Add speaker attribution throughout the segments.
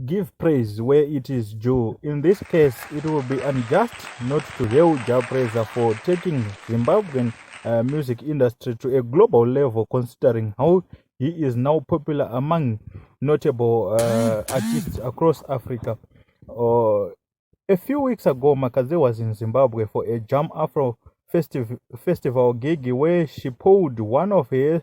Speaker 1: give praise where it is due. In this case, it will be unjust not to hail Jah Prayzah for taking Zimbabwean music industry to a global level, considering how he is now popular among notable artists across Africa. A few weeks ago, Makhadzi was in Zimbabwe for a Jam Afro festival gig where she pulled one of her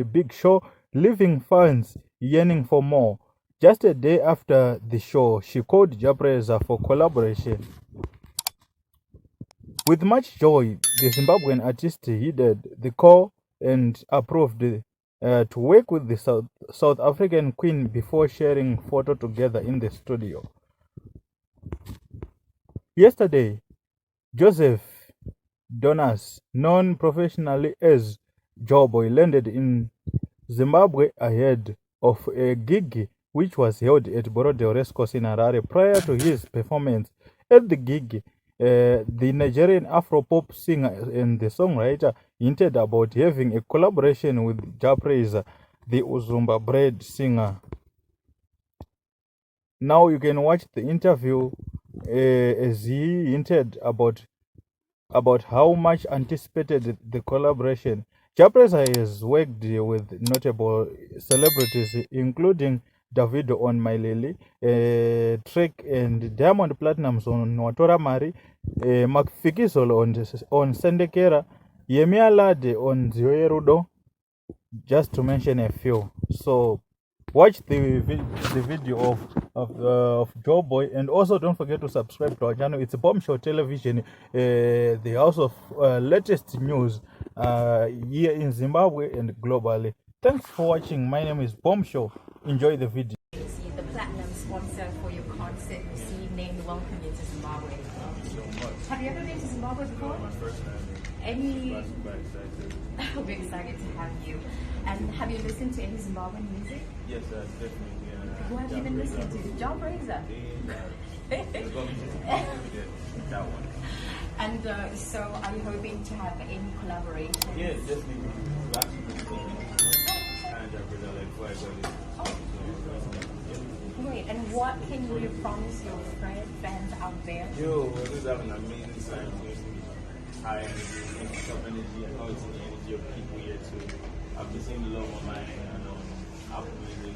Speaker 1: big show, leaving fans yearning for more. Just a day after the show, she called Jah Prayzah for collaboration. With much joy, the Zimbabwean artist heeded the call and approved to work with the South African queen before sharing photo together in the studio. Yesterday, Joseph Donas, known professionally as Joeboy, landed in Zimbabwe ahead of a gig which was held at Borodale Racecourse in Harare. Prior to his performance at the gig, the Nigerian Afro-pop singer and the songwriter hinted about having a collaboration with Jah Prayzah, the Uzumba-bred singer. Now you can watch the interview as he hinted about how much anticipated the collaboration. Jah Prayzah has worked with notable celebrities, including Davido on My Lily, Trek and Diamond Platinums on Watora Mari, Mafikizolo on Sendekera, Yemi Alade on Zioerudo, just to mention a few. So watch the video of Joeboy, and also don't forget to subscribe to our channel. It's a Bombshell Television, the house of latest news here in Zimbabwe and globally. Thanks for watching. My name is Bombshell. Enjoy the video.
Speaker 2: The platinum sponsor for your concert. We see you named welcome you to Zimbabwe.
Speaker 3: Thank you so much.
Speaker 2: Have you ever been to Zimbabwe before?
Speaker 3: My first time.
Speaker 2: Any?
Speaker 3: Super excited.
Speaker 2: We're excited to have you. And have you listened to any Zimbabwean music?
Speaker 3: Yes, definitely.
Speaker 2: Who have you been listening to? Jah Prayzah.
Speaker 3: That one.
Speaker 2: And so, are you hoping to have any collaboration?
Speaker 3: Yeah, definitely. And Jah Prayzah, like before I got it.
Speaker 2: Great. And what can you promise your fans out there?
Speaker 3: Yo, this is having an amazing time. High energy, top energy, and how it's the energy of people here too. I've been seeing a lot of mine and Apple Music,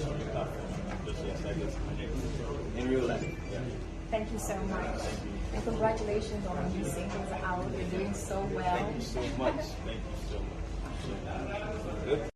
Speaker 3: on the platform. I'm just excited to connect in real life. Yeah.
Speaker 2: Thank you so much. And congratulations on the new singles out. You're doing so well.
Speaker 3: Thank you so much. Thank you so much.